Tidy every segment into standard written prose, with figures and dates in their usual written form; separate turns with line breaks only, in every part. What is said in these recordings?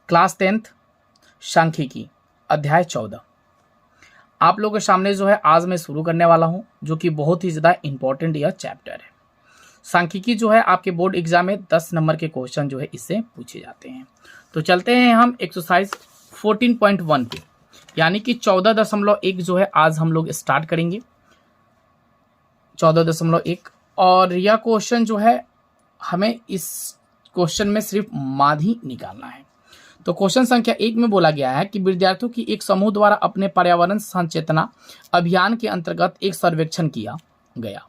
Class 10th सांख्यिकी अध्याय 14 आप लोगों के सामने जो है आज मैं शुरू करने वाला हूं, जो कि बहुत ही ज़्यादा इंपॉर्टेंट यह चैप्टर है। सांख्यिकी जो है आपके बोर्ड एग्जाम में 10 नंबर के क्वेश्चन जो है इससे पूछे जाते हैं। तो चलते हैं हम एक्सरसाइज 14.1 पे, यानी कि 14.1 जो है आज हम लोग स्टार्ट करेंगे। 14.1 और यह क्वेश्चन जो है हमें इस क्वेश्चन में सिर्फ माध्य ही निकालना है। तो क्वेश्चन संख्या 1 में बोला गया है कि विद्यार्थियों की एक समूह द्वारा अपने पर्यावरण सचेतना अभियान के अंतर्गत एक सर्वेक्षण किया गया,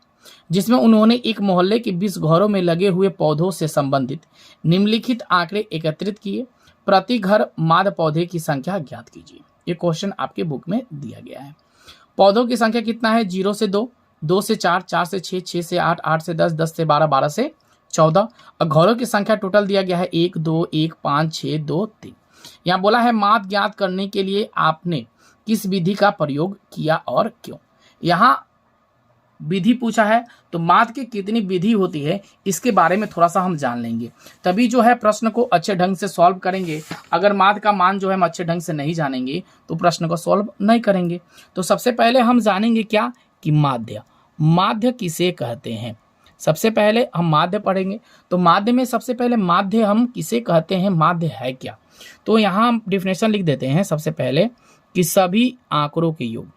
जिसमें उन्होंने एक मोहल्ले के 20 घरों में लगे हुए पौधों से संबंधित निम्नलिखित आंकड़े एकत्रित किए। प्रति घर माद पौधे की संख्या ज्ञात कीजिए। ये क्वेश्चन आपके बुक में दिया गया है। पौधों की संख्या कितना है? 0 से 2, 2 से 4, 4 से 6, 6 से 8, 8 से 10, 10 से 12, 12 से 14 और घरों की संख्या टोटल दिया गया है 1, 2, 1, 5, 6, 2, 3। यहाँ बोला है माद ज्ञात करने के लिए आपने किस विधि का प्रयोग किया और क्यों। यहाँ विधि पूछा है तो माद की कितनी विधि होती है इसके बारे में थोड़ा सा हम जान लेंगे, तभी जो है प्रश्न को अच्छे ढंग से सॉल्व करेंगे। अगर माद का मान जो है हम अच्छे ढंग से नहीं जानेंगे तो प्रश्न को सॉल्व नहीं करेंगे। तो सबसे पहले हम जानेंगे क्या कि माध्य, माध्य किसे कहते हैं। सबसे पहले हम माध्य पढ़ेंगे। तो माध्य में सबसे पहले माध्य हम किसे कहते हैं, माध्य है क्या। तो यहाँ हम डिफिनेशन लिख देते हैं सबसे पहले कि सभी आंकड़ों के योग,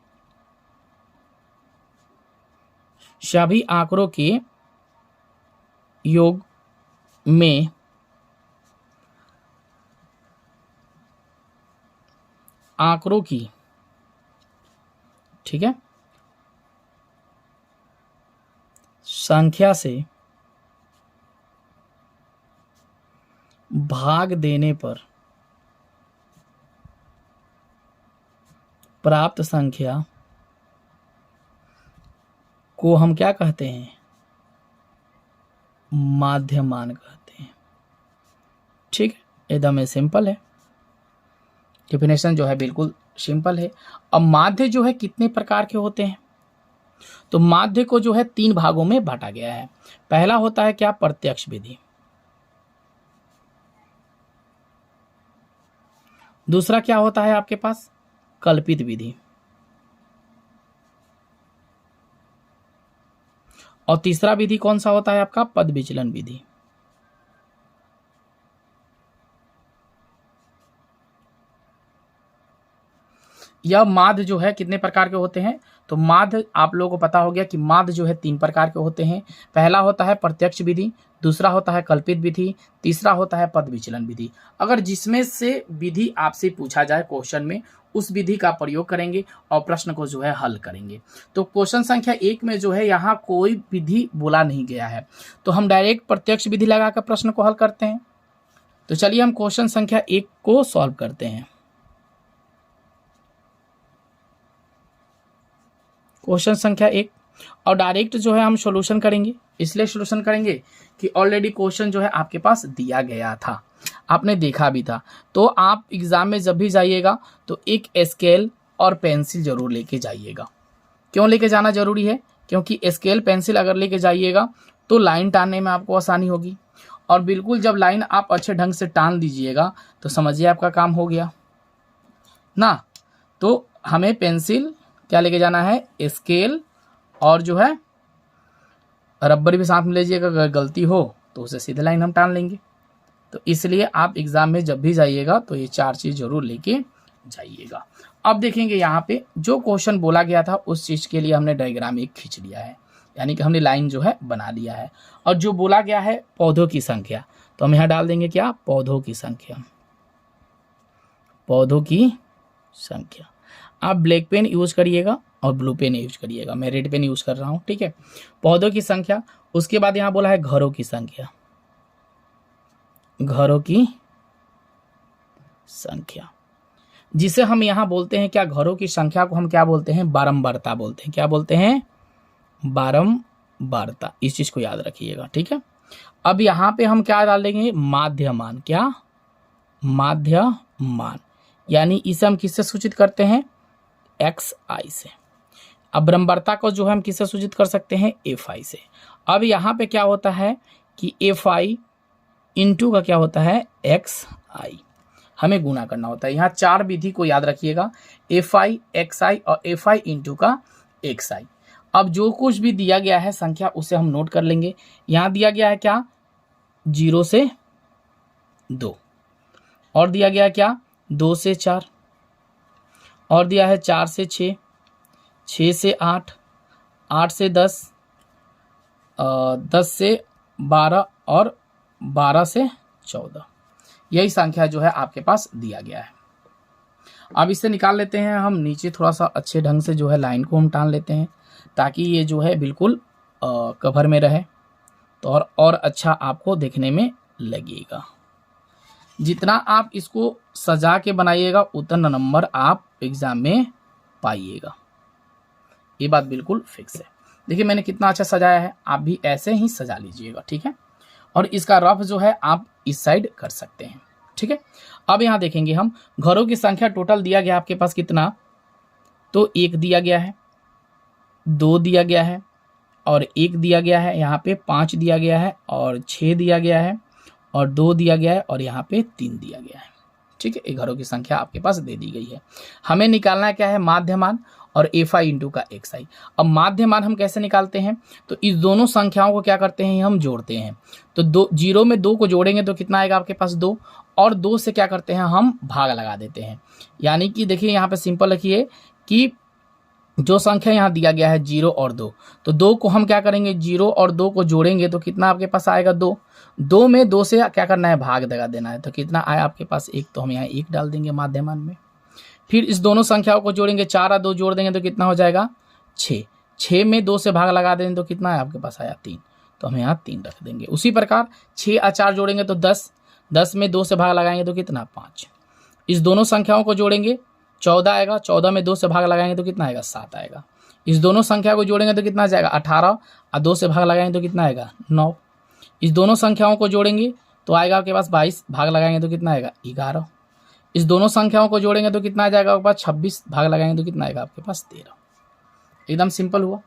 सभी आंकड़ों के योग में आंकड़ों की, ठीक है, संख्या से भाग देने पर प्राप्त संख्या को हम क्या कहते हैं, माध्य मान कहते हैं। ठीक है, एकदम सिंपल है, डेफिनेशन जो है बिल्कुल सिंपल है। अब माध्य जो है कितने प्रकार के होते हैं, तो माध्य को जो है 3 भागों में बांटा गया है। पहला होता है क्या, प्रत्यक्ष विधि। दूसरा क्या होता है आपके पास, कल्पित विधि। और तीसरा विधि कौन सा होता है आपका, पद विचलन विधि। यह माध्य जो है कितने प्रकार के होते हैं, तो माध्य आप लोगों को पता हो गया कि माध्य जो है 3 प्रकार के होते हैं। पहला होता है प्रत्यक्ष विधि, दूसरा होता है कल्पित विधि, तीसरा होता है पद विचलन विधि। अगर जिसमें से विधि आपसे पूछा जाए क्वेश्चन में, उस विधि का प्रयोग करेंगे और प्रश्न को जो है हल करेंगे। तो क्वेश्चन संख्या 1 में जो है यहाँ कोई विधि बोला नहीं गया है, तो हम डायरेक्ट प्रत्यक्ष विधि लगाकर प्रश्न को हल करते हैं। तो चलिए हम क्वेश्चन संख्या 1 को सॉल्व करते हैं। क्वेश्चन संख्या 1 और डायरेक्ट जो है हम सॉल्यूशन करेंगे। इसलिए सॉल्यूशन करेंगे कि ऑलरेडी क्वेश्चन जो है आपके पास दिया गया था, आपने देखा भी था। तो आप एग्जाम में जब भी जाइएगा तो एक स्केल और पेंसिल जरूर लेके जाइएगा। क्यों लेके जाना जरूरी है, क्योंकि स्केल पेंसिल अगर लेके जाइएगा तो लाइन टानने में आपको आसानी होगी। और बिल्कुल जब लाइन आप अच्छे ढंग से टान दीजिएगा तो समझिए आपका काम हो गया ना। तो हमें पेंसिल क्या लेके जाना है, स्केल और जो है रबर भी साथ में लीजिएगा। अगर गलती हो तो उसे सीधे लाइन हम टान लेंगे। तो इसलिए आप एग्जाम में जब भी जाइएगा तो ये 4 चीज जरूर लेके जाइएगा। अब देखेंगे यहाँ पे जो क्वेश्चन बोला गया था उस चीज के लिए हमने डायग्राम एक खींच लिया है, यानी कि हमने लाइन जो है बना लिया है। और जो बोला गया है पौधों की संख्या, तो हम यहाँ डाल देंगे क्या, पौधों की संख्या। पौधों की संख्या आप ब्लैक पेन यूज करिएगा और ब्लू पेन यूज करिएगा, मैं रेड पेन यूज कर रहा हूँ। ठीक है, पौधों की संख्या। उसके बाद यहाँ बोला है घरों की संख्या, घरों की संख्या, जिसे हम यहाँ बोलते हैं क्या, घरों की संख्या को हम क्या बोलते हैं, बारंबारता बोलते हैं। क्या बोलते हैं, बारंबारता। इस चीज को याद रखिएगा। ठीक है, अब यहाँ पे हम क्या डालेंगे, माध्यमान। क्या, माध्यमान, यानी इसे हम किससे सूचित करते हैं, XI से। अब बारंबारता को जो है हम किससे सूचित कर सकते हैं, FI से। अब यहाँ पे क्या होता है कि FI इंटू का क्या होता है, XI। हमें गुना करना होता है। यहाँ 4 विधि को याद रखिएगा, FI, XI और FI इंटू का XI। अब जो कुछ भी दिया गया है संख्या उसे हम नोट कर लेंगे। यहाँ दिया गया है क्या, 0 से 2, और दिया गया है क्या, 2 से 4, और दिया है 4 से 6, 6 से 8, 8 से 10, 10 से 12 और 12 से 14। यही संख्या जो है आपके पास दिया गया है। अब इसे निकाल लेते हैं हम नीचे, थोड़ा सा अच्छे ढंग से जो है लाइन को हम टान लेते हैं ताकि ये जो है बिल्कुल कवर में रहे, तो और अच्छा आपको देखने में लगेगा। जितना आप इसको सजा के बनाइएगा उतना नंबर आप एग्जाम में पाइएगा, ये बात बिल्कुल फिक्स है। देखिए मैंने कितना अच्छा सजाया है, आप भी ऐसे ही सजा लीजिएगा, ठीक है। और इसका रफ जो है आप इस साइड कर सकते हैं, ठीक है। अब यहाँ देखेंगे हम घरों की संख्या टोटल दिया गया आपके पास कितना, तो 1 दिया गया है, 2 दिया गया है और 1 दिया गया है, यहाँ पे 5 दिया गया है और 6 दिया गया है और 2 दिया गया है और यहाँ पे 3 दिया गया है, ठीक है। ये घरों की संख्या आपके पास दे दी गई है। हमें निकालना क्या है, माध्यमान और FI इंटू का XI। अब माध्यमान हम कैसे निकालते हैं, तो इस दोनों संख्याओं को क्या करते हैं, हम जोड़ते हैं। तो 0 में 2 को जोड़ेंगे तो कितना आएगा आपके पास, 2, और 2 से क्या करते हैं, हम भाग लगा देते हैं। यानी कि देखिए यहाँ पे सिंपल रखिए कि जो संख्या यहाँ दिया गया है 0 और 2, तो 2 को हम क्या करेंगे, 0 और 2 को जोड़ेंगे तो कितना आपके पास आएगा, 2। 2 में 2 से क्या करना है, भाग लगा देना है, तो कितना आया आपके पास, 1। तो हम यहाँ 1 डाल देंगे माध्यमान में। फिर इस दोनों संख्याओं को जोड़ेंगे, 4 और 2 जोड़ देंगे तो कितना हो जाएगा, 6। 6 में 2 से भाग लगा देंगे तो कितना है आपके पास आया, 3। तो हम यहाँ 3 रख देंगे। उसी प्रकार 6 और 4 जोड़ेंगे तो 10, 10 में 2 से भाग लगाएंगे तो कितना, 5। इस दोनों संख्याओं को जोड़ेंगे, 14 आएगा, 14 में 2 से भाग लगाएंगे तो कितना आएगा, 7 आएगा। इस दोनों संख्या को जोड़ेंगे तो कितना जाएगा, 18, और 2 से भाग लगाएंगे तो कितना आएगा, 9। इस दोनों संख्याओं को जोड़ेंगे तो आएगा आपके पास 22, भाग लगाएंगे तो कितना आएगा, 11। इस दोनों संख्याओं को जोड़ेंगे तो कितना आ जाएगा आपके पास, 26, भाग लगाएंगे तो कितना आएगा आपके पास, 13। एकदम सिंपल हुआ।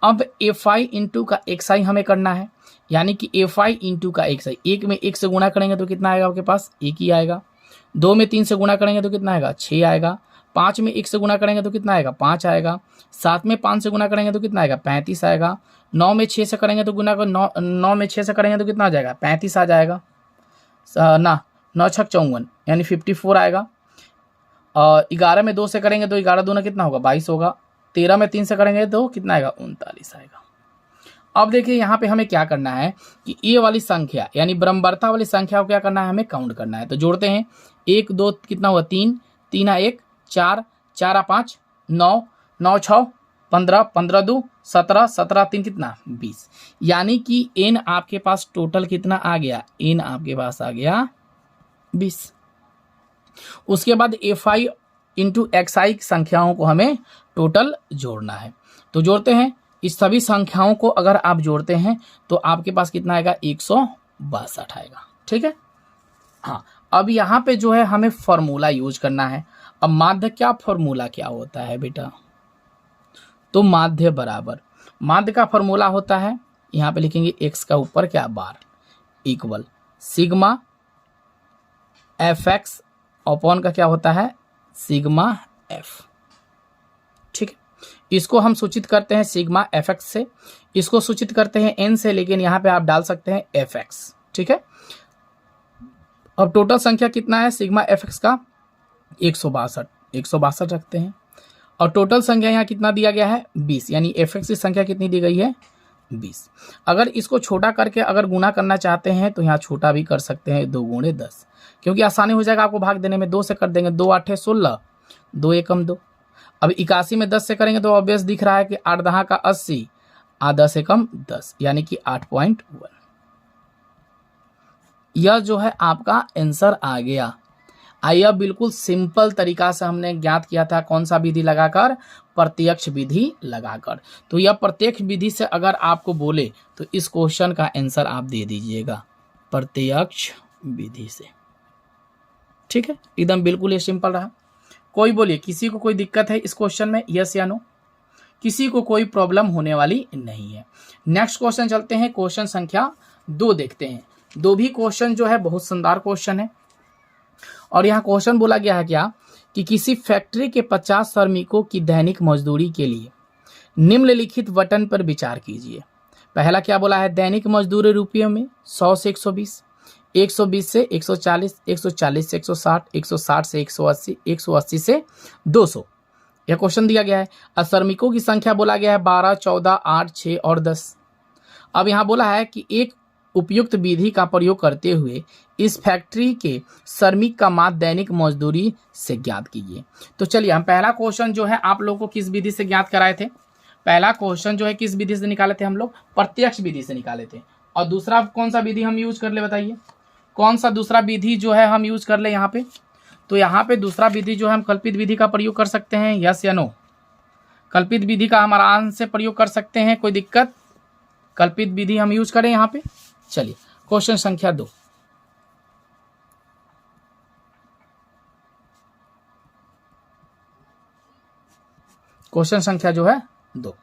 अब FI इंटू का XI हमें करना है, यानी कि FI इंटू का XI। 1 में 1 से गुणा करेंगे तो कितना आएगा आपके पास, 1 ही आएगा। 2 में 3 से गुणा करेंगे तो कितना आएगा, 6 आएगा। 5 में 1 से गुणा करेंगे तो कितना आएगा, 5 आएगा। 7 में 5 से गुणा करेंगे तो कितना आएगा, 35 आएगा। 9 में 6 से करेंगे तो गुणा 9 में 6 से करेंगे तो कितना आ जाएगा, 35 आ जाएगा ना। 9 छक 54 यानी 54 आएगा। 11 में 2 से करेंगे तो 11 दूना कितना होगा, 22 होगा। 13 में 3 से करेंगे तो कितना आएगा, 39 आएगा। अब देखिए यहाँ पे हमें क्या करना है कि ये वाली संख्या यानी ब्रह्मवर्ता वाली संख्या को क्या करना है, हमें काउंट करना है। तो जोड़ते हैं, 1 2 कितना हुआ, 3, 3 1, 4, 4 5, 9, 9 6 15, 15 2 17, 17 3 कितना, 20। यानी कि n आपके पास टोटल कितना आ गया, n आपके पास आ गया 20। उसके बाद FI इंटू XI संख्याओं को हमें टोटल जोड़ना है। तो जोड़ते हैं, इस सभी संख्याओं को अगर आप जोड़ते हैं तो आपके पास कितना आएगा, 162 आएगा, ठीक है। हाँ, अब यहाँ पे जो है हमें फॉर्मूला यूज करना है। अब माध्य क्या फॉर्मूला क्या होता है बेटा, तो माध्य बराबर, माध्य का फॉर्मूला होता है, यहाँ पे लिखेंगे x का ऊपर क्या बार इक्वल सिग्मा fx अपॉन का क्या होता है, सिग्मा f, ठीक है। इसको हम सूचित करते हैं सिग्मा fx से, इसको सूचित करते हैं n से, लेकिन यहाँ पे आप डाल सकते हैं fx, ठीक है। अब टोटल संख्या कितना है सिग्मा fx का, 162 रखते हैं। और टोटल संख्या यहाँ कितना दिया गया है, 20, यानी fx की संख्या कितनी दी गई है, 20। अगर इसको छोटा करके अगर गुना करना चाहते हैं तो यहाँ छोटा भी कर सकते हैं, 2 गुणे 10, क्योंकि आसानी हो जाएगा आपको भाग देने में। 2 से कर देंगे, 2 8 16, 2 एकम 2। अब 81 में 10 से करेंगे तो ऑब्वियस दिख रहा है कि 8 10 का 80, 10 एकम 10, यानी कि 8.1। यह जो है आपका आंसर आ गया। आइए बिल्कुल सिंपल तरीका से हमने ज्ञात किया था, कौन सा विधि लगाकर, प्रत्यक्ष विधि लगाकर। तो यह प्रत्यक्ष विधि से अगर आपको बोले तो इस क्वेश्चन का आंसर आप दे दीजिएगा प्रत्यक्ष विधि से, ठीक है। एकदम बिल्कुल ये सिंपल रहा। कोई बोलिए, किसी को कोई दिक्कत है इस क्वेश्चन में, यस या नो, किसी को कोई प्रॉब्लम होने वाली नहीं है। नेक्स्ट क्वेश्चन चलते हैं, क्वेश्चन संख्या 2 देखते हैं। 2 भी क्वेश्चन जो है बहुत शानदार क्वेश्चन है और यहाँ क्वेश्चन बोला गया है क्या कि किसी फैक्ट्री के 50 श्रमिकों की दैनिक मजदूरी के लिए निम्नलिखित बटन पर विचार कीजिए। पहला क्या बोला है, दैनिक मजदूरी रुपयों में 100 से 120, 120 से 140, 140 से 160, 160 से 180, 180 से 200। यह क्वेश्चन दिया गया है। अब श्रमिकों की संख्या बोला गया है 12, 14, 8, 6 और 10। अब यहाँ बोला है कि एक उपयुक्त विधि का प्रयोग करते हुए इस फैक्ट्री के श्रमिक का माध्य दैनिक मजदूरी से ज्ञात कीजिए। तो चलिए हम पहला क्वेश्चन जो है आप लोगों को किस विधि से ज्ञात कराए थे, पहला क्वेश्चन जो है किस विधि से निकाले थे हम लोग, प्रत्यक्ष विधि से निकाले थे। और दूसरा कौन सा विधि हम यूज कर ले, बताइए कौन सा दूसरा विधि जो है हम यूज कर ले यहाँ पे। तो यहाँ पे दूसरा विधि जो है हम कल्पित विधि का प्रयोग कर सकते हैं, यस या नो। कल्पित विधि का हम आराम से प्रयोग कर सकते हैं, कोई दिक्कत, कल्पित विधि हम यूज करें यहाँ पे। चलिए क्वेश्चन संख्या 2, क्वेश्चन संख्या जो है 2।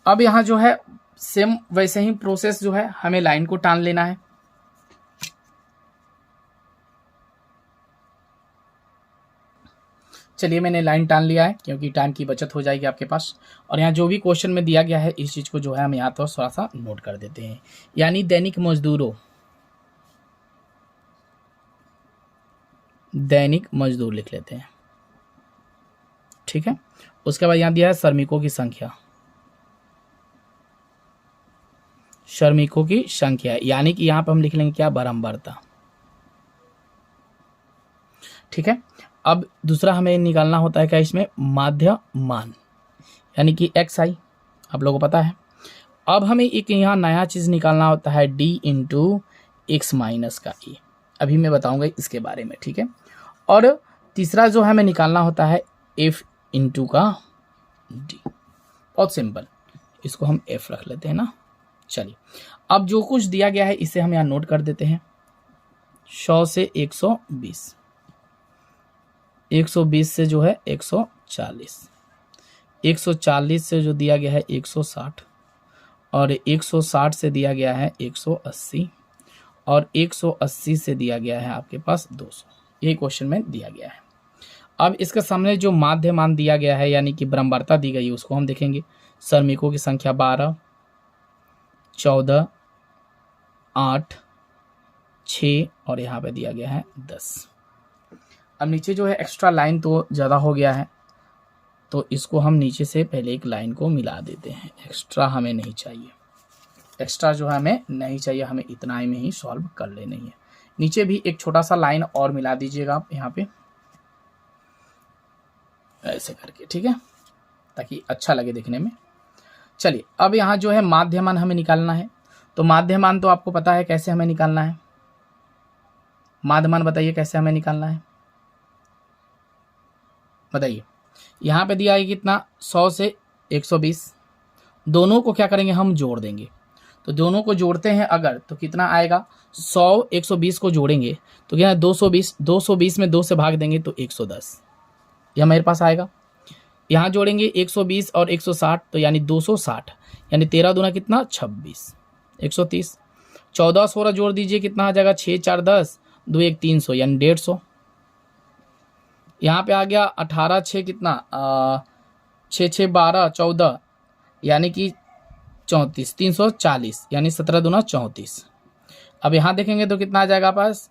अब यहां जो है सेम वैसे ही प्रोसेस जो है हमें लाइन को टान लेना है। चलिए मैंने लाइन टान लिया है क्योंकि टाइम की बचत हो जाएगी आपके पास। और यहाँ जो भी क्वेश्चन में दिया गया है इस चीज को जो है हम यहाँ तो थोड़ा सा नोट कर देते हैं। यानी दैनिक मजदूरों, दैनिक मजदूर लिख लेते हैं, ठीक है। उसके बाद यहाँ दिया है श्रमिकों की संख्या, श्रमिकों की संख्या, यानी कि यहाँ पे हम लिख लेंगे क्या, बारंबारता, ठीक है। अब दूसरा हमें निकालना होता है क्या इसमें, माध्य मान, यानी कि XI, आप लोगों को पता है। अब हमें एक यहाँ नया चीज निकालना होता है D इंटू एक्स माइनस का E, अभी मैं बताऊंगा इसके बारे में, ठीक है। और तीसरा जो हमें निकालना होता है F इंटू का D, बहुत सिंपल, इसको हम F रख लेते हैं ना। चलिए अब जो कुछ दिया गया है इसे हम यहाँ नोट कर देते हैं। 100 से 120, 120 से जो है 140, 140 से जो दिया गया है 160, और 160 से दिया गया है 180, और 180 से दिया गया है आपके पास 200। ये क्वेश्चन में दिया गया है। अब इसके सामने जो माध्य मान दिया गया है यानी कि बारंबारता दी गई है उसको हम देखेंगे। श्रमिकों की संख्या 12, 14, 8, 6 और यहाँ पे दिया गया है 10। अब नीचे जो है एक्स्ट्रा लाइन तो ज़्यादा हो गया है, तो इसको हम नीचे से पहले एक लाइन को मिला देते हैं। एक्स्ट्रा हमें नहीं चाहिए, एक्स्ट्रा जो है हमें नहीं चाहिए, हमें इतना ही में ही सॉल्व कर लेनी है। नीचे भी एक छोटा सा लाइन और मिला दीजिएगा आप यहाँ पे, ऐसे करके, ठीक है, ताकि अच्छा लगे देखने में। चलिए अब यहाँ जो है माध्यमान हमें निकालना है। तो माध्यमान तो आपको पता है कैसे हमें निकालना है, माध्यमान बताइए कैसे हमें निकालना है, बताइए। यहाँ पे दिया है कितना, 100 से 120, दोनों को क्या करेंगे हम जोड़ देंगे। तो दोनों को जोड़ते हैं अगर तो कितना आएगा, 100 120 को जोड़ेंगे तो क्या है 220, 220 में 2 से भाग देंगे तो 110, यह मेरे पास आएगा। यहाँ जोड़ेंगे 120 और 160 तो यानी 260, यानी 13 दूना कितना 26, 130, 14 16 जोड़ दीजिए कितना आ जाएगा 6 4 10, 2 1 300 यानी 150। यहाँ पे आ गया 18 6 कितना 6 6 12 14 यानी कि 34, 340 यानी 17 दूना 34। अब यहाँ देखेंगे तो कितना आ जाएगा पास,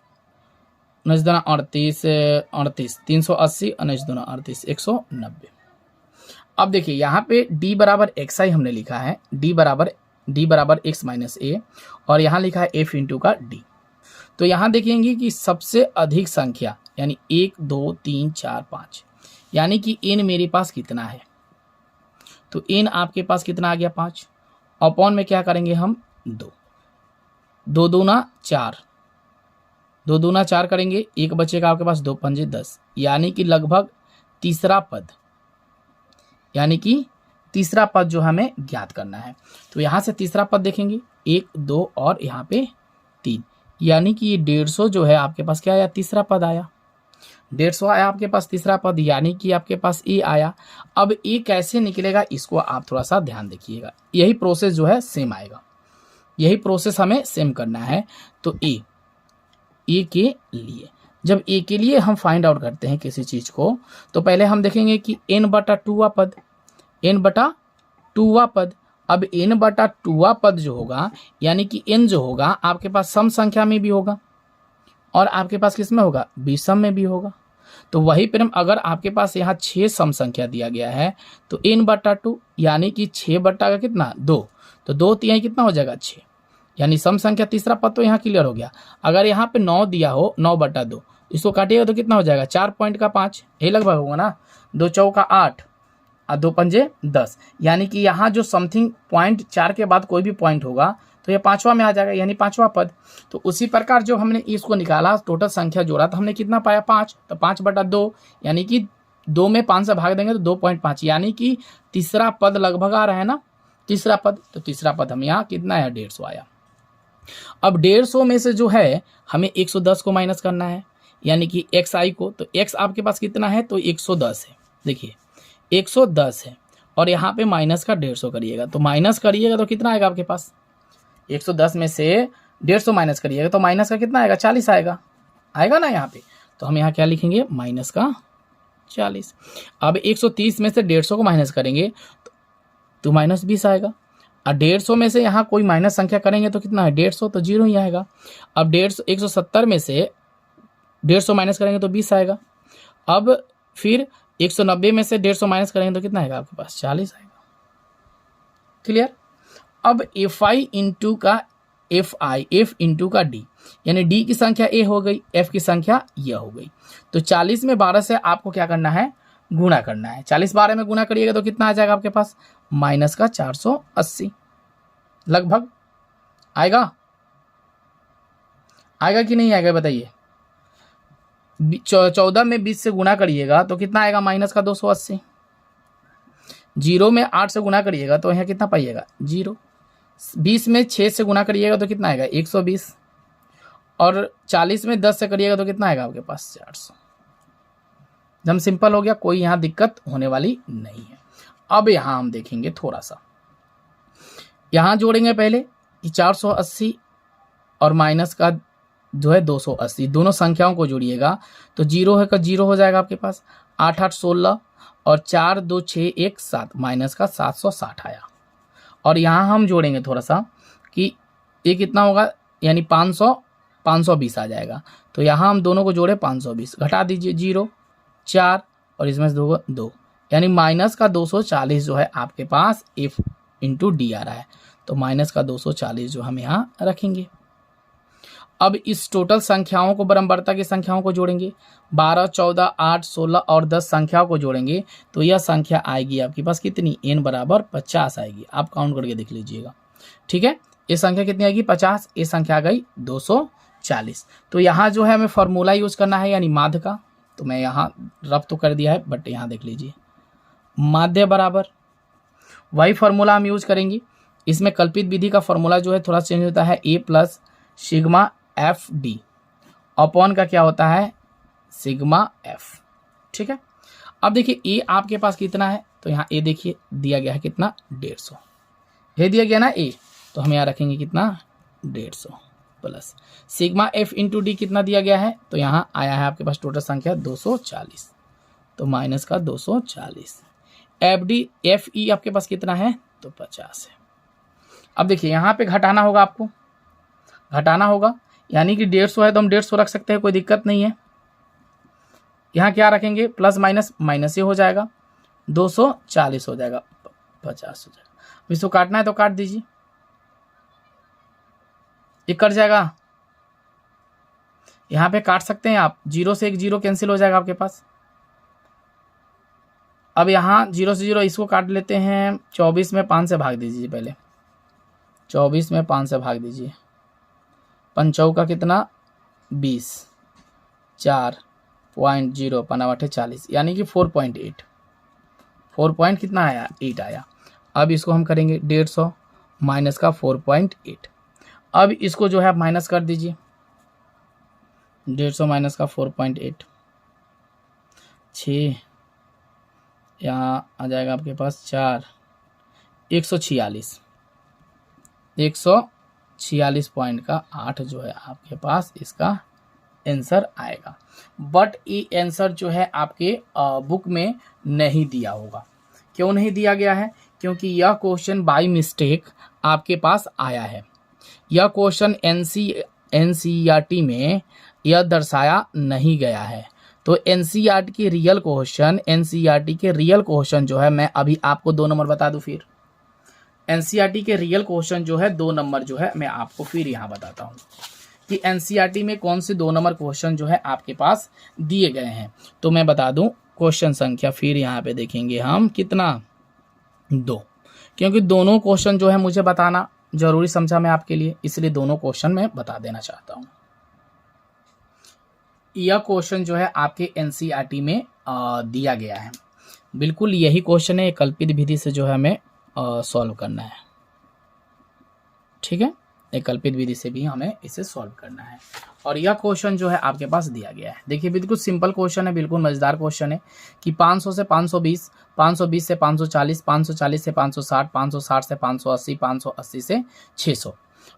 19 दूना 38, 38 380, 19 दूना 38 190। अब देखिए यहाँ पे D बराबर XI हमने लिखा है, D बराबर x माइनस ए, और यहाँ लिखा है F इंटू का D। तो यहाँ देखेंगे कि सबसे अधिक संख्या यानी 1 2 3 4 5, यानी कि n मेरे पास कितना है, तो n आपके पास कितना आ गया 5, अपॉन में क्या करेंगे हम 2, 2 दूना 4, 2 दूना 4 करेंगे, एक बचेगा आपके पास 2 पंजे 10, यानी कि लगभग तीसरा पद, यानी कि तीसरा पद जो हमें ज्ञात करना है। तो यहाँ से तीसरा पद देखेंगे 1 2 और यहाँ पे 3, यानी कि ये 150 जो है आपके पास क्या आया, तीसरा पद आया, 150 आया आपके पास तीसरा पद, यानी कि आपके पास ए आया। अब ए कैसे निकलेगा इसको आप थोड़ा सा ध्यान देखिएगा, यही प्रोसेस जो है सेम आएगा, यही प्रोसेस हमें सेम करना है। तो ए ए के लिए। जब ए के लिए हम फाइंड आउट करते हैं किसी चीज को, तो पहले हम देखेंगे कि n बटा 2वां पद, n बटा 2वां पद। अब n बटा 2वां पद जो होगा, यानी कि n जो होगा आपके पास सम संख्या में भी होगा और आपके पास किस में होगा, विषम में भी होगा। तो वही पर अगर आपके पास यहाँ 6 सम संख्या दिया गया है तो n बटा 2 यानी कि 6 बटा का कितना 2, तो 2 तिहाई कितना हो जाएगा 6, यानी सम संख्या तीसरा पद तो यहाँ क्लियर हो गया। अगर यहाँ पे 9 दिया हो, 9 बटा 2, इसको काटिएगा तो कितना हो जाएगा 4 पॉइंट का 5, यही लगभग होगा ना। 2 चौका 8 और 2 पंजे 10, यानी कि यहाँ जो समथिंग पॉइंट 4 के बाद कोई भी पॉइंट होगा तो ये 5वां में आ जाएगा, यानी 5वां पद। तो उसी प्रकार जो हमने इसको निकाला, टोटल संख्या जोड़ा, तो हमने कितना पाया 5, तो 5 बटा 2 यानी कि 2 में 5 से भाग देंगे तो 2.5, यानी कि तीसरा पद लगभग आ रहा है ना, तीसरा पद। तो तीसरा पद हम यहाँ कितना है 150 आया। अब 150 में से जो है हमें 110 को माइनस करना है, यानी कि xi को। तो x आपके पास कितना है, तो 110 है। देखिए 110 है और यहाँ पे माइनस का 150 करिएगा, तो माइनस करिएगा तो कितना आएगा आपके पास, 110 में से 150 माइनस करिएगा तो माइनस का कितना आएगा 40 आएगा, आएगा ना यहाँ पे। तो हम यहाँ क्या लिखेंगे, माइनस का 40। अब 130 में से 150 को माइनस करेंगे तो माइनस 20 आएगा। और 150 में से यहाँ कोई माइनस संख्या करेंगे तो कितना है 150, तो 0 ही आएगा। अब 170 में से 150 माइनस करेंगे तो 20 आएगा। अब फिर 190 में से 150 माइनस करेंगे तो कितना आएगा आपके पास 40 आएगा। क्लियर। अब fi इंटू का fi, f इंटू का d, यानी d की संख्या a हो गई, f की संख्या यह हो गई। तो 40 में 12 से आपको क्या करना है, गुणा करना है। 40 12 में गुणा करिएगा तो कितना आ जाएगा आपके पास, माइनस का 480 लगभग आएगा। आएगा कि नहीं आएगा बताइए। 14 में 20 से गुणा करिएगा तो कितना आएगा, माइनस का 280। 0 में 8 से गुणा करिएगा तो यहाँ कितना पाइएगा 0। 20 में 6 से गुणा करिएगा तो कितना आएगा 120। और 40 में 10 से करिएगा तो कितना आएगा आपके पास 400। एकदम सिंपल हो गया, कोई यहाँ दिक्कत होने वाली नहीं है। अब यहाँ हम देखेंगे थोड़ा सा, यहाँ जोड़ेंगे पहले कि 480 और माइनस का जो है 280, दोनों संख्याओं को जोड़िएगा तो 0 है का 0 हो जाएगा आपके पास। 8 8 16 और 4 2 6 1 7, माइनस का 760 आया। और यहाँ हम जोड़ेंगे थोड़ा सा कि ये कितना होगा, यानी 520 आ जाएगा। तो यहाँ हम दोनों को जोड़े 520, घटा दीजिए 0 4 और इसमें से 2, यानी माइनस का 240 जो है आपके पास f इंटू डी आ रहा है। तो माइनस का 240 जो हम यहाँ रखेंगे। अब इस टोटल संख्याओं को, बराबरता की संख्याओं को जोड़ेंगे, 12 14 8 16 और 10 संख्याओं को जोड़ेंगे तो यह संख्या आएगी आपके पास कितनी, n बराबर 50 आएगी। आप काउंट करके देख लीजिएगा, ठीक है। ये संख्या कितनी आएगी 50, ये संख्या आ गई 240। तो यहाँ जो है हमें फॉर्मूला यूज करना है, यानी माध्य का। तो मैं यहाँ रफ तो कर दिया है, बट यहाँ देख लीजिए, माध्य बराबर वही फॉर्मूला हम यूज करेंगे। इसमें कल्पित विधि का फॉर्मूला जो है थोड़ा चेंज होता है, a plus sigma F D upon का क्या होता है सिग्मा एफ, ठीक है। अब देखिए a आपके पास कितना है, तो यहाँ a देखिए दिया गया है कितना 150, ये दिया गया ना a, तो हम यहाँ रखेंगे कितना 150 plus sigma F into D कितना दिया गया है, तो यहाँ आया है आपके पास टोटल संख्या 240, तो माइनस का 240। एफ डी एफ ई आपके पास कितना है, तो 50 है। अब देखिए यहाँ पे घटाना होगा, आपको घटाना होगा, यानी कि 150 है तो हम 150 रख सकते हैं, कोई दिक्कत नहीं है। यहाँ क्या रखेंगे, प्लस माइनस माइनस ही हो जाएगा, 240 हो जाएगा, 50 हो जाएगा। इसको काटना है तो काट दीजिए, ये कट जाएगा। यहाँ पे काट सकते हैं आप, 0 से 1 0 कैंसिल हो जाएगा आपके पास। अब यहाँ 0 से 0 इसको काट लेते हैं, 24 में 5 से भाग दीजिए, पहले 24 में 5 से भाग दीजिए, 5 का कितना 20, 4.0 5 40, यानी कि 4.8, 4 पॉइंट कितना आया 8 आया। अब इसको हम करेंगे 150 माइनस का 4.8। अब इसको जो है माइनस कर दीजिए, 150 माइनस का 4.8, 6 यहाँ आ जाएगा आपके पास 4, 146, 146 पॉइंट का 8 जो है आपके पास इसका आंसर आएगा। बट ये आंसर जो है आपके बुक में नहीं दिया होगा। क्यों नहीं दिया गया है? क्योंकि यह क्वेश्चन बाय मिस्टेक आपके पास आया है। यह क्वेश्चन एनसीईआरटी में यह दर्शाया नहीं गया है। तो एनसीईआरटी के रियल क्वेश्चन जो है, मैं अभी आपको 2 नंबर बता दूं। फिर एनसीईआरटी के रियल क्वेश्चन जो है 2 नंबर जो है मैं आपको फिर यहाँ बताता हूँ कि एनसीईआरटी में कौन से 2 नंबर क्वेश्चन जो है आपके पास दिए गए हैं। तो मैं बता दूं क्वेश्चन संख्या फिर यहाँ पे देखेंगे हम कितना, 2, क्योंकि दोनों क्वेश्चन जो है मुझे बताना जरूरी समझा मैं आपके लिए, इसलिए दोनों क्वेश्चन मैं बता देना चाहता हूँ। यह क्वेश्चन जो है आपके एनसीईआरटी में दिया गया है। बिल्कुल यही क्वेश्चन है, कल्पित विधि से जो है हमें सॉल्व करना है। ठीक है, एक कल्पित विधि से भी हमें इसे सॉल्व करना है। और यह क्वेश्चन जो है आपके पास दिया गया है। देखिए बिल्कुल सिंपल क्वेश्चन है, बिल्कुल मजेदार क्वेश्चन है कि 500 से 520, 520 से 540, 540 से 560, 560 से 580, 580 से 600।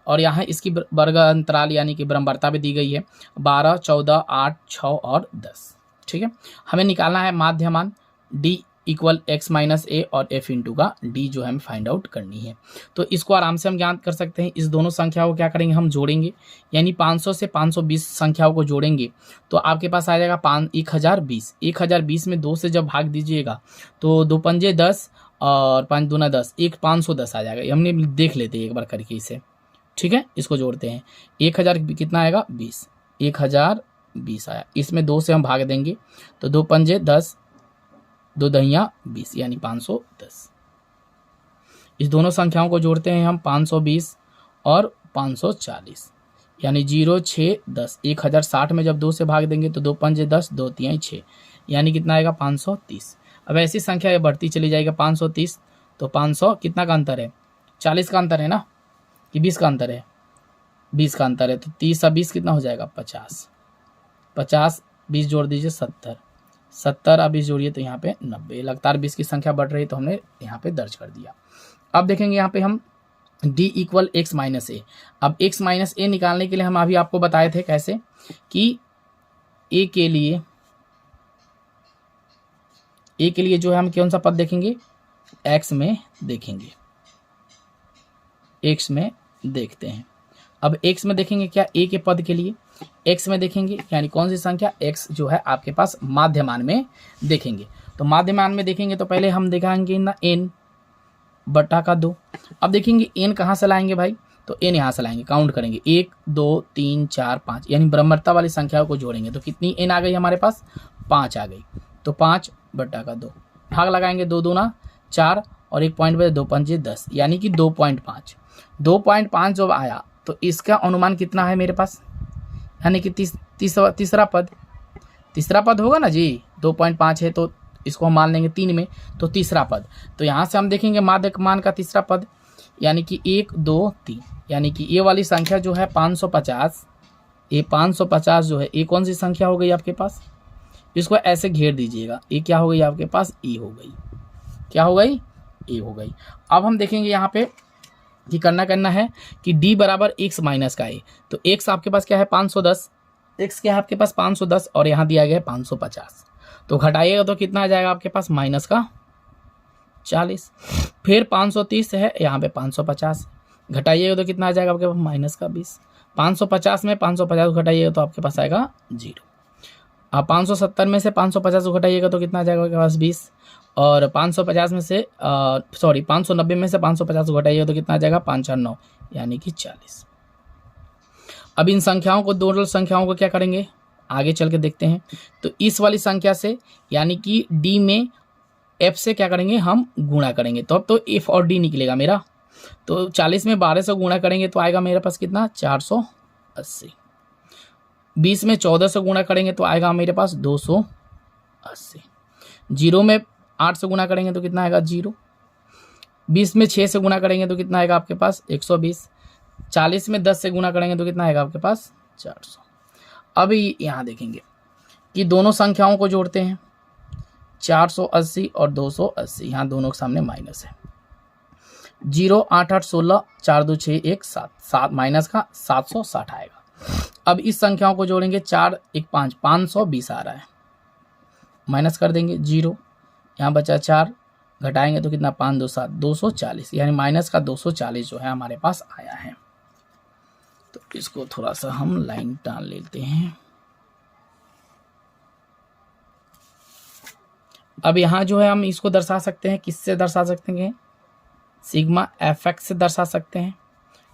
और यहाँ इसकी वर्ग अंतराल यानी कि ब्रह्मवार्ता भी दी गई है 12, 14, 8, 6 और 10। ठीक है, हमें निकालना है माध्यमान d इक्वल x माइनस ए और f इंटू का d जो है हमें फाइंड आउट करनी है। तो इसको आराम से हम ज्ञात कर सकते हैं। इस दोनों संख्याओं को क्या करेंगे, हम जोड़ेंगे, यानी 500 से 520 संख्याओं को जोड़ेंगे तो आपके पास आ जाएगा 1020। 1020 में 2 से जब भाग दीजिएगा तो 2 पंजे 10 और 5 दूना 10, 510 आ जाएगा। हमने देख लेते हैं एक बार करके इसे। ठीक है, इसको जोड़ते हैं। 1000 कितना आएगा, 20, 1020 आया। इसमें 2 से हम भाग देंगे तो 2 पंजे 10, 2 दहिया 20 यानी 510। इस दोनों संख्याओं को जोड़ते हैं हम 520 और 540 यानी 0, 6, 10। 1060 में जब 2 से भाग देंगे तो 2 पंजे 10, 2 तिहाई 6 यानी कितना आएगा, 530। अब ऐसी संख्या ये बढ़ती चली जाएगी। 530 तो 500 कितना का अंतर है, 40 का अंतर है ना, कि 20 का अंतर है, 20 का अंतर है। तो 30 और 20 कितना हो जाएगा, 50। 50 20 जोड़ दीजिए 70, 70 अब 20 जोड़िए तो यहाँ पे 90। लगातार 20 की संख्या बढ़ रही है तो हमने यहाँ पे दर्ज कर दिया। अब देखेंगे यहाँ पे हम d इक्वल एक्स माइनस ए। अब x माइनस ए निकालने के लिए हम अभी आपको बताए थे कैसे कि a के लिए जो है हम कौन सा पद देखेंगे, x में देखेंगे, x में देखते हैं। अब x में देखेंगे क्या, a के पद के लिए x में देखेंगे, यानी कौन सी संख्या, x जो है आपके पास माध्यमान में देखेंगे। तो माध्यमान में देखेंगे तो पहले हम दिखाएंगे ना n बटा का 2। अब देखेंगे n कहाँ से लाएंगे भाई, तो n यहाँ से लाएंगे, काउंट करेंगे 1, 2, 3, 4, 5 यानी ब्रह्मवार्ता वाली संख्याओं को जोड़ेंगे तो कितनी n आ गई हमारे पास, 5 आ गई। तो 5 बटा का 2, भाग लगाएंगे 2 दूना 4 और 1 पॉइंट बचे 2 पंजे 10 यानी कि 2.5। 2.5 जब आया तो इसका अनुमान कितना है मेरे पास, यानी कि तीसरा पद होगा ना जी। 2.5 है तो इसको हम मान लेंगे 3 में, तो तीसरा पद। तो यहाँ से हम देखेंगे माध्यमान का तीसरा पद यानी कि 1, 2, 3 यानी कि ये वाली संख्या जो है 550, ये 550 जो है ये कौन सी संख्या हो गई आपके पास, इसको ऐसे घेर दीजिएगा। ये क्या हो गई आपके पास, ए हो गई। क्या हो गई, ए हो गई। अब हम देखेंगे यहाँ पे कि करना है कि d बराबर x माइनस का a। तो x आपके पास क्या है, 510, x क्या है आपके पास 510 और यहाँ दिया गया है 550। तो घटाइएगा तो कितना आ जाएगा आपके पास, माइनस का 40। फिर 530 है, यहाँ पे 550, घटाइएगा तो कितना आ जाएगा आपके पास, माइनस का 20। 550 में 550 घटाइएगा तो आपके पास आएगा 0। अब 570 में से 550 घटाइएगा तो कितना आ जाएगा आपके पास, 20। और 550 में से 590 में से 550 घटाइएगा तो कितना आ जाएगा, 5 और 9 यानी कि 40। अब इन संख्याओं को, दोनों संख्याओं को क्या करेंगे, आगे चल के देखते हैं। तो इस वाली संख्या से यानी कि d में f से क्या करेंगे, हम गुणा करेंगे तो अब तो f और d निकलेगा मेरा। तो 40 में 12 से गुणा करेंगे तो आएगा मेरे पास कितना, 480। 20 में 14 से गुणा करेंगे तो आएगा मेरे पास 280। 0 में 8 से गुणा करेंगे तो कितना आएगा, 0। 20 में 6 से गुणा करेंगे तो कितना आएगा आपके पास, 120। 40 में 10 से गुणा करेंगे तो कितना आएगा आपके पास, 400। अभी यहाँ देखेंगे कि दोनों संख्याओं को जोड़ते हैं, 480 और 280, यहाँ दोनों के सामने माइनस है। 0, 8, 8, 16, 4, 2, 6, 1, 7, 7 माइनस का 760 आएगा। अब इस संख्याओं को जोड़ेंगे, 4 1 5, 520 आ रहा है, माइनस कर देंगे 0, यहाँ बचा 4, घटाएंगे तो कितना 5 2 7, 240, यानी माइनस का 240 जो है हमारे पास आया है। तो इसको थोड़ा सा हम लाइन टान लेते हैं। अब यहाँ जो है हम इसको दर्शा सकते हैं, किससे दर्शा सकते हैं, सिग्मा एफ एक्स से दर्शा सकते हैं।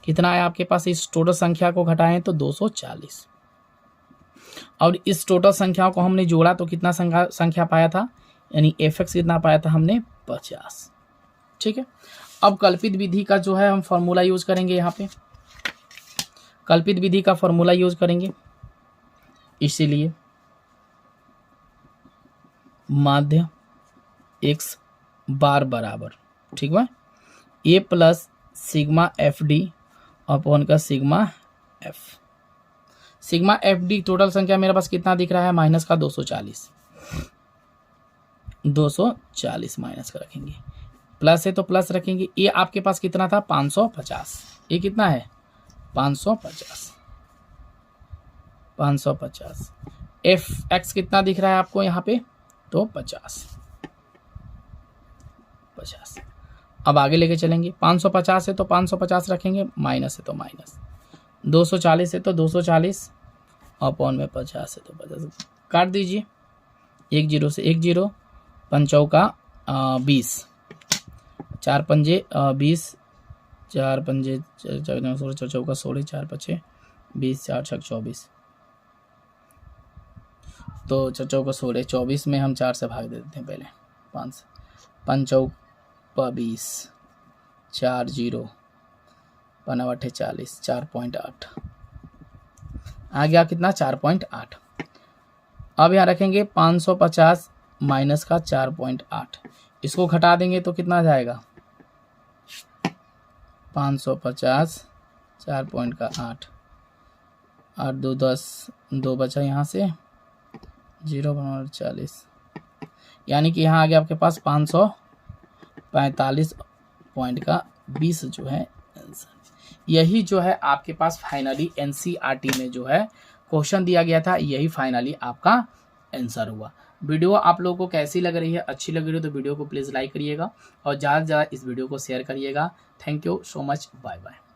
कितना है आपके पास, इस टोटल संख्या को घटाएं तो 240, और इस टोटल संख्याओं को हमने जोड़ा तो कितना संख्या पाया था, यानी एफ एक्स कितना पाया था हमने, 50। ठीक है, अब कल्पित विधि का जो है हम फॉर्मूला यूज करेंगे। यहाँ पे कल्पित विधि का फॉर्मूला यूज करेंगे, इसीलिए माध्य एक्स बार बराबर, ठीक है, A plus sigma F D upon का sigma F. Sigma F D total संख्या मेरे पास कितना दिख रहा है, माइनस का 240, 240 माइनस का रखेंगे, प्लस है तो प्लस रखेंगे। ये आपके पास कितना था, 550, ये कितना है 550, 550। एफ एक्स कितना दिख रहा है आपको यहाँ पे, तो 50। अब आगे लेके चलेंगे, 550 है तो 550 रखेंगे, माइनस है तो माइनस, 240 है तो 240, अपॉन में 50 है तो 50, काट दीजिए, 1 0 से 1 0, 5 चौका 20, 4 पंजे 20, 4 पंजे 16, चौका 16, 4 पचे 20, 4 छक 24, तो 4 चौका 16, 24 में हम 4 से भाग देते हैं पहले, 5 से, 5 चौका 20, 4 0, 5 8 40, 4.8 आ गया, कितना 4.8। अब यहाँ रखेंगे 550 माइनस का 4.8, इसको घटा देंगे तो कितना जाएगा, 550 4.8, 8 2 10, 2 बचा यहाँ से 0 40, यानी कि यहाँ आ गया आपके पास 545 पॉइंट का 20 जो है आंसर। यही जो है आपके पास फाइनली एनसीईआरटी में जो है क्वेश्चन दिया गया था, यही फाइनली आपका आंसर हुआ। वीडियो आप लोगों को कैसी लग रही है, अच्छी लग रही है तो वीडियो को प्लीज़ लाइक करिएगा और ज़्यादा से ज़्यादा इस वीडियो को शेयर करिएगा। Thank you so much, bye bye.